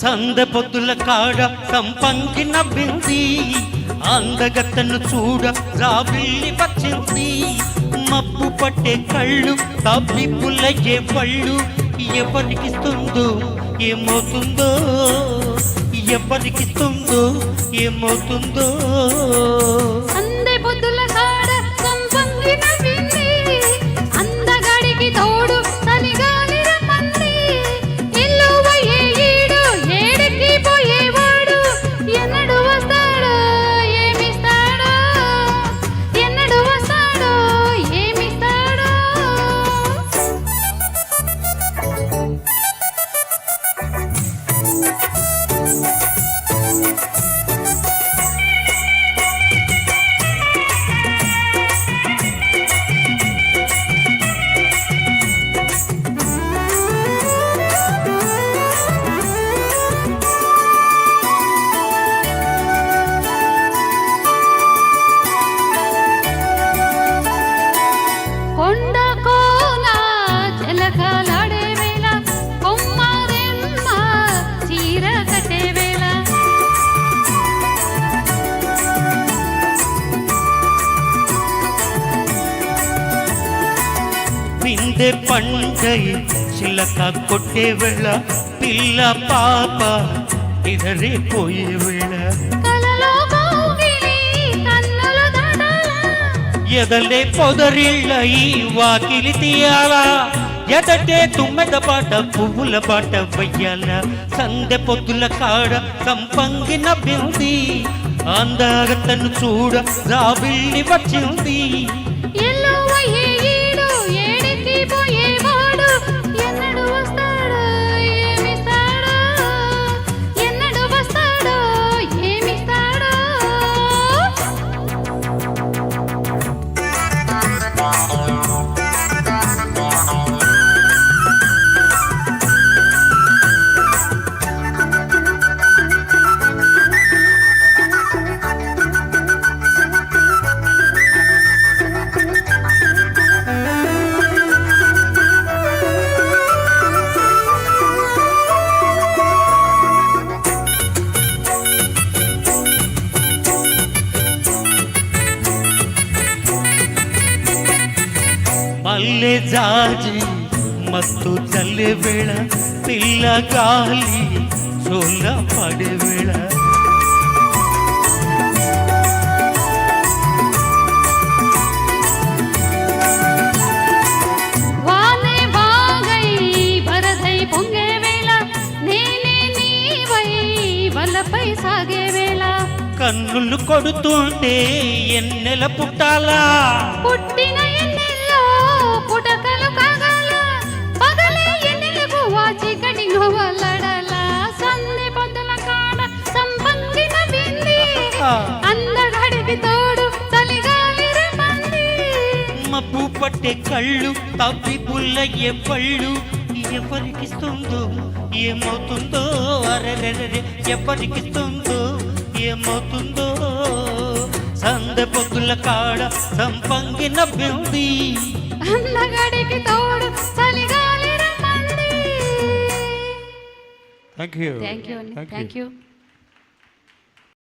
సందె పొద్దుల కాడ సంపంగి నవ్వింది, అందగత్తను చూడ రావిల్లి వచ్చింది. మబ్బు పట్టే కళ్ళు తబ్బిబ్బులయ్యే పళ్ళు, ఎవరికిస్తుందో ఏమవుతుందో, ఎవరికిస్తుందో ఏమవుతుందో. సందె పొద్దుల కాడ సంపంగి నవ్వింది, అందగాడికి తోడు చలిగాలి రమ్మంది. ఇల్లు పోయే ఈడు ఏడికి పోయేవాడు, ఎన్నడు వస్తాడో ఏమిస్తాడో, ఎన్నడు వస్తాడో ఏమిస్తాడో. కొండ కోన జలకాలాడే వేళ, కొమ్మరెమ్మ చీర కట్టే వేళ. పిందె పండై చిలక కొట్టే వేళ, పిల్ల పాప ఇదరే పోయే వేళ. కలలో కౌగిలి కన్నుల దాటాల, ఎదలే పొదరిళ్ళ ఈ వాకిలి తీయాలా, ఎదటే తుమ్మెద పాట పువ్వుల పాట వెయ్యాల. సందె పొద్దుల కాడ సంపంగి నవ్వింది, అందగత్తను చూడ రావిల్లి వచ్చింది. ఎల్లు పోయే ఈడు ఏడికి పోయేవాడు, ఎన్నడు వస్తాడో ఏమిస్తాడో, ఎన్నడు వస్తాడో ఏమిస్తాడో. మల్లె జాజి మత్తు చల్లే వేళ, పిల్ల గాలి సోల పడే వేళ. వానే వాగై వరదై పొంగే వేళ, నేనే నీవై వలపై సాగే వేళ. కన్నులు కొడుతుంటే ఎన్నెల పుట్టాలా, పుట్టిన ఎన్నెల్లో పుటకలు కాగాల, పగలే ఎన్నెలకు వాచి కడి గోవలడల. సందె పొద్దుల కాడ సంపంగి నవ్వింది, అందగాడికి తోడు చలిగాలి రమ్మంది. మబ్బు పట్టే కళ్ళు తవ్వి పుల్లయ్యే పళ్ళు, ఎవరికిస్తుందో ఏమవుతుందో, అరెరెరె ఎవరికిస్తుందో ఏమవుతుందో. సందె పొద్దుల కాడ సంపంగి నవ్వింది, అందగాడికి తోడు చలిగాలి రమ్మంది. Thank you. Thank you.